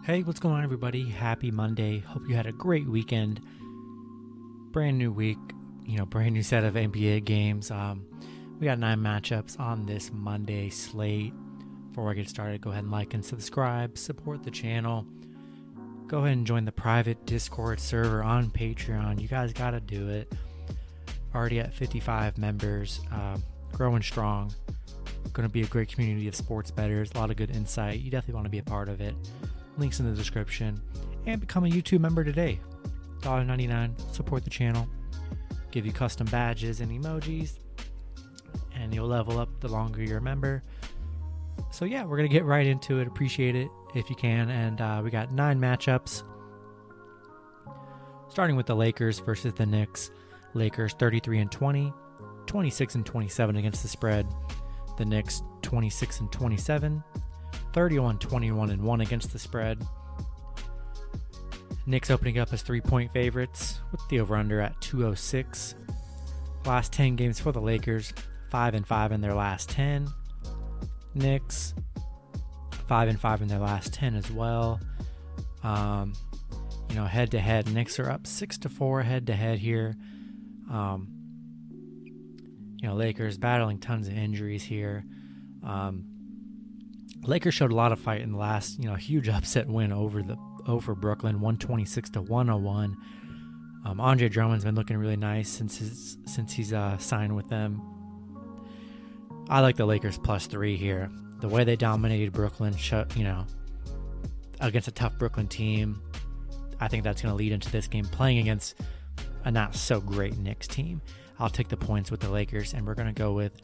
Hey, what's going on, everybody? Happy Monday. Hope you had a great weekend. Brand new week, brand new set of NBA games. We got 9 matchups on this Monday slate. Before I get started, go ahead and like and subscribe, support the channel. Go ahead and join the private Discord server on Patreon. You guys got to do it. Already at 55 members, growing strong. Going to be a great community of sports bettors. A lot of good insight. You definitely want to be a part of it. Links in the description. And become a YouTube member today. $1.99. Support the channel. Give you custom badges and emojis. And you'll level up the longer you're a member. So yeah, we're going to get right into it. Appreciate it if you can. And we got 9 matchups. Starting with the Lakers versus the Knicks. Lakers 33-20. 26-27 against the spread. The Knicks 26-27. 31-21-1 against the spread. Knicks opening up as 3-point favorites with the over-under at 206. Last 10 games for the Lakers, 5-5 in their last 10. Knicks 5-5 in their last 10 as well. Head-to-head, Knicks are up 6-4 head-to-head here. Lakers battling tons of injuries here. Lakers showed a lot of fight in the last, huge upset win over Brooklyn, 126-101. Andre Drummond's been looking really nice since he's signed with them. I like the Lakers +3 here. The way they dominated Brooklyn, against a tough Brooklyn team, I think that's going to lead into this game playing against a not so great Knicks team. I'll take the points with the Lakers, and we're going to go with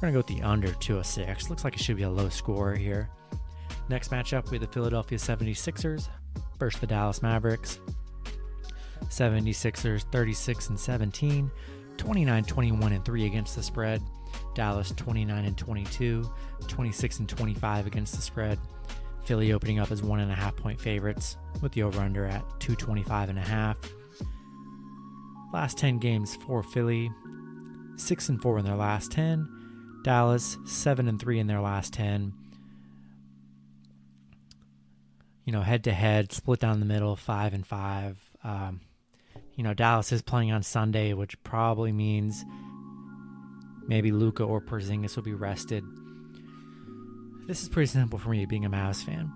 the under 206. Looks like it should be a low score here. Next matchup, we have the Philadelphia 76ers versus the Dallas Mavericks. 76ers 36-17, 29-21-3 against the spread. Dallas 29-22, 26-25 against the spread. Philly opening up as 1.5 point favorites with the over-under at 225.5. Last 10 games for Philly, 6-4 in their last 10. Dallas 7-3 in their last 10. Head-to-head, split down the middle, 5-5. Dallas is playing on Sunday, which probably means maybe Luka or Porzingis will be rested. This is pretty simple for me, being a Mavs fan.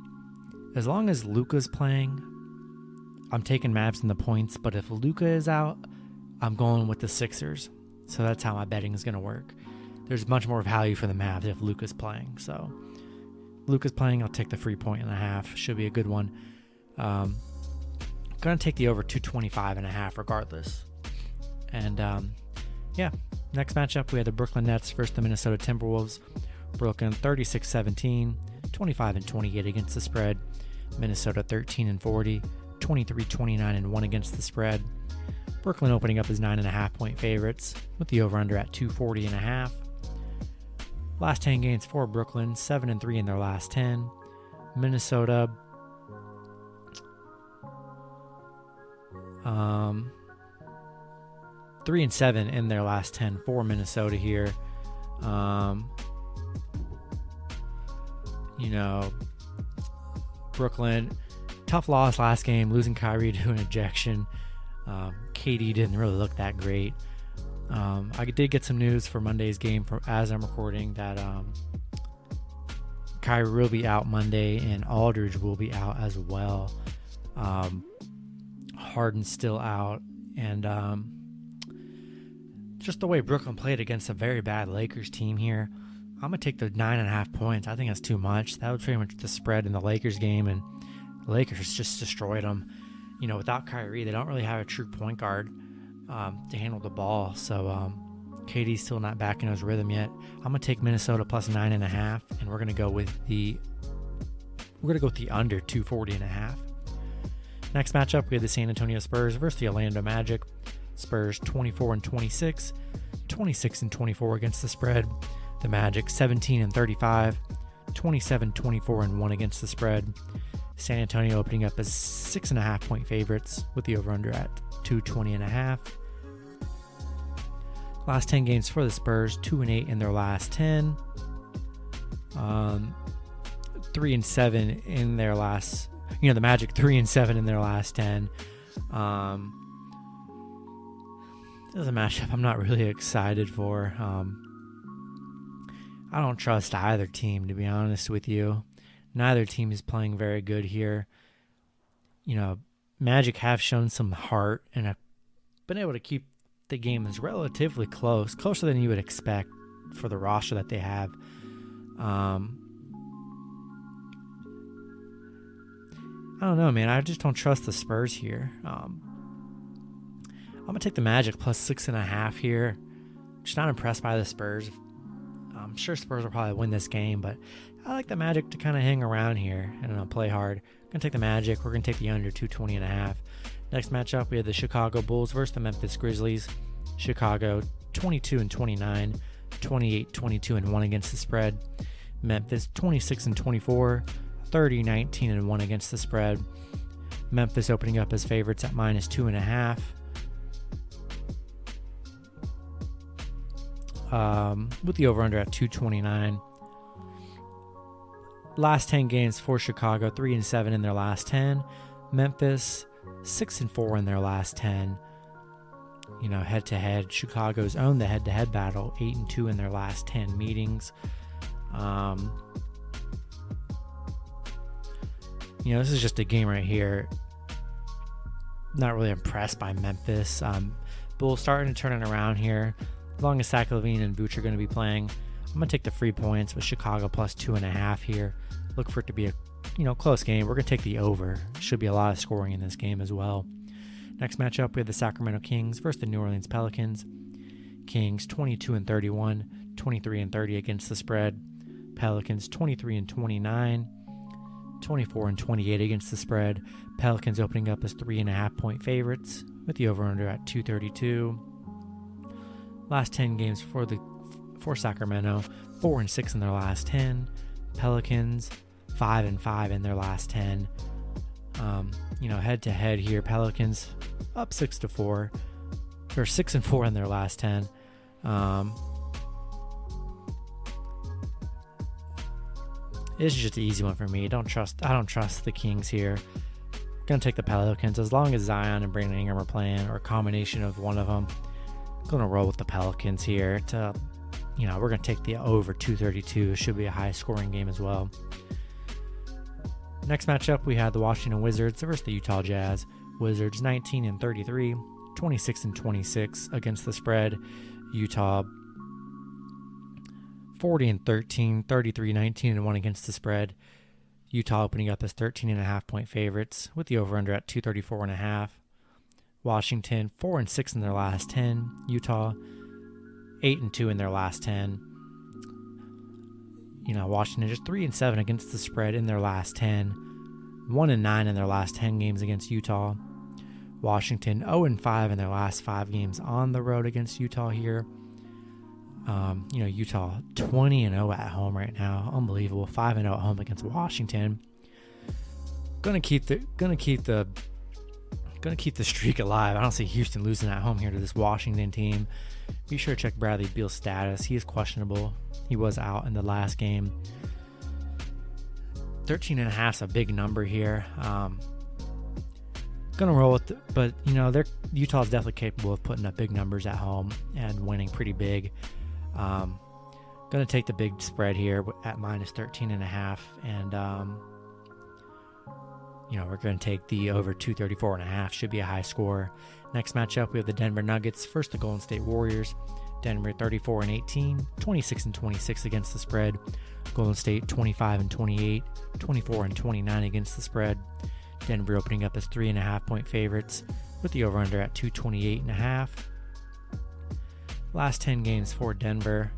As long as Luka's playing, I'm taking Mavs in the points, but if Luka is out, I'm going with the Sixers. So that's how my betting is going to work. There's much more value for the Mavs if Luka's playing. So Luka's playing, I'll take the 3.5. Should be a good one. Going to take the over 225.5 regardless. And next matchup, we have the Brooklyn Nets versus the Minnesota Timberwolves. Brooklyn 36-17, 25-28 against the spread. Minnesota 13-40, 23-29-1 against the spread. Brooklyn opening up as 9.5 point favorites with the over-under at 240.5. Last 10 games for Brooklyn, 7-3 in their last 10. Minnesota 3-7 in their last 10 for Minnesota here. Brooklyn, tough loss last game, losing Kyrie to an ejection. KD didn't really look that great. I did get some news for Monday's game as I'm recording that Kyrie will be out Monday and Aldridge will be out as well. Harden's still out, and just the way Brooklyn played against a very bad Lakers team here, I'm going to take the 9.5 points. I think that's too much. That was pretty much the spread in the Lakers game, and the Lakers just destroyed them. Without Kyrie, they don't really have a true point guard to handle the ball. So KD's still not back in his rhythm yet. I'm going to take Minnesota plus 9.5, and we're going to go with the under 240.5. Next matchup, we have the San Antonio Spurs versus the Orlando Magic. Spurs 24-26, 26-24 against the spread. The Magic 17-35, 27-24-1 against the spread. San Antonio opening up as 6.5 point favorites with the over-under at 220.5. Last 10 games for the Spurs, 2-8 in their last 10. 3-7 in their last the Magic 3-7 in their last 10. This is a matchup I'm not really excited for. I don't trust either team, to be honest with you. Neither team is playing very good here. Magic have shown some heart and have been able to keep the games relatively closer than you would expect for the roster that they have. I don't know, man. I just don't trust the Spurs here. I'm going to take the Magic plus 6.5 here. Just not impressed by the Spurs. I'm sure Spurs will probably win this game, but I like the Magic to kind of hang around here and play hard. Going to take the Magic. We're going to take the under 220.5. Next matchup, we have the Chicago Bulls versus the Memphis Grizzlies. Chicago 22-29, 28-22-1 against the spread. Memphis 26-24, 30-19-1 against the spread. Memphis opening up as favorites at minus 2.5. With the over-under at 229. Last 10 games for Chicago, 3-7 in their last 10. Memphis 6-4 in their last 10. Head-to-head, Chicago's owned the head-to-head battle, 8-2 in their last 10 meetings. This is just a game right here. Not really impressed by Memphis. Bulls starting to turn it around here. As long as Zach LaVine and Vooch are going to be playing, I'm going to take the free points with Chicago plus 2.5 here. Look for it to be a close game. We're going to take the over. Should be a lot of scoring in this game as well. Next matchup, we have the Sacramento Kings versus the New Orleans Pelicans. Kings 22-31, 23-30 against the spread. Pelicans 23-29, 24-28 against the spread. Pelicans opening up as 3.5-point favorites with the over-under at 232. Last 10 games for Sacramento, 4-6 in their last 10. Pelicans 5-5 in their last 10. Head to head here, Pelicans up 6-4, or 6-4 in their last 10. This is just an easy one for me. I don't trust the Kings here. Gonna take the Pelicans as long as Zion and Brandon Ingram are playing, or a combination of one of them. Gonna roll with the Pelicans here. We're gonna take the over 232. Should be a high scoring game as well. Next matchup, we had the Washington Wizards versus the Utah Jazz. Wizards 19-33, 26-26 against the spread. Utah 40-13, 33-19-1 against the spread. Utah opening up as 13.5-point favorites with the over-under at 234.5. Washington 4-6 in their last 10. Utah 8-2 in their last 10. Washington just 3-7 against the spread in their last 10. 1-9 in their last 10 games against Utah. Washington 0-5 in their last 5 games on the road against Utah here. Utah 20-0 at home right now. Unbelievable. 5-0 at home against Washington. Gonna keep the streak alive. I don't see Houston losing at home here to this Washington team. Be sure to check Bradley Beal's status. He is questionable. He was out in the last game. 13.5 is a big number here. Gonna roll with it, but Utah's definitely capable of putting up big numbers at home and winning pretty big. Gonna take the big spread here at minus 13.5, and we're gonna take the over 234.5. Should be a high score. Next matchup, we have the Denver Nuggets versus the Golden State Warriors. Denver 34-18, 26-26 against the spread. Golden State 25-28, 24-29 against the spread. Denver opening up as 3.5-point favorites with the over-under at 228.5. Last 10 games for Denver,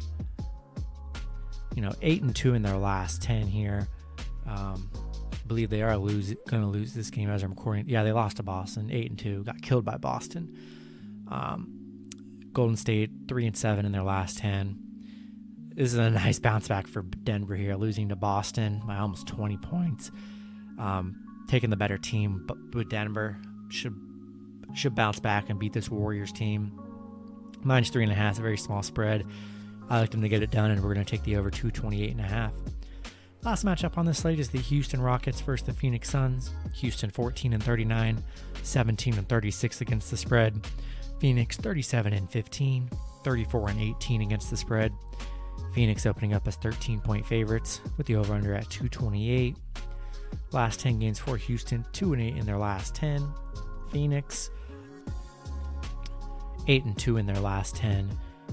8-2 in their last 10 here. I believe they are going to lose this game as I'm recording. Yeah, they lost to Boston, 8-2, got killed by Boston. Golden State 3-7 in their last 10. This is a nice bounce back for Denver here, losing to Boston by almost 20 points. Taking the better team, but with Denver should bounce back and beat this Warriors team. Minus 3.5 is a very small spread. I like them to get it done, and we're going to take the over 228.5. Last matchup on the slate is the Houston Rockets versus the Phoenix Suns. Houston 14-39, 17-36 against the spread. Phoenix 37-15, 34-18 against the spread. Phoenix opening up as 13-point favorites with the over-under at 228. Last 10 games for Houston, 2-8 in their last 10. Phoenix 8-2 in their last 10.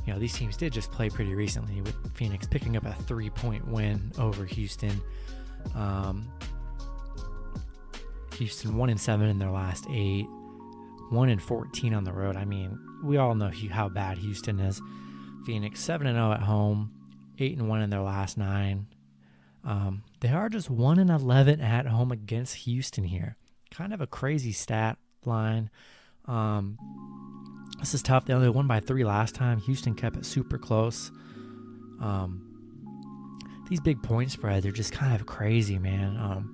You know, these teams did just play pretty recently, with Phoenix picking up a 3-point win over Houston. Houston 1-7 in their last 8, 1-14 on the road. I mean, we all know how bad Houston is. Phoenix 7-0 at home, 8-1 in their last 9. They are just 1-11 at home against Houston here. Kind of a crazy stat line. This is tough. They only won by 3 last time. Houston kept it super close. These big point spreads are just kind of crazy, man.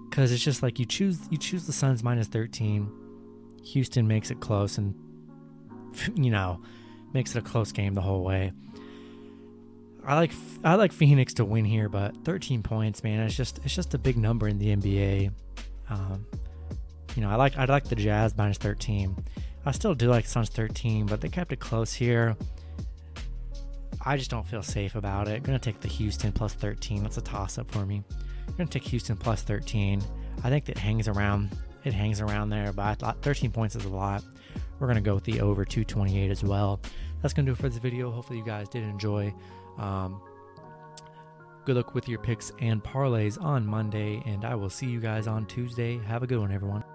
Because it's just like you choose the Suns minus 13. Houston makes it close and, you know, makes it a close game the whole way. I like Phoenix to win here, but 13 points, man, it's just a big number in the NBA. You know, I like the Jazz minus 13. I still do like Suns 13, but they kept it close here. I just don't feel safe about it. I'm going to take the Houston plus 13. That's a toss-up for me. I'm going to take Houston plus 13. I think that hangs around there, but I thought 13 points is a lot. We're going to go with the over 228 as well. That's going to do it for this video. Hopefully you guys did enjoy. Good luck with your picks and parlays on Monday, and I will see you guys on Tuesday. Have a good one, everyone.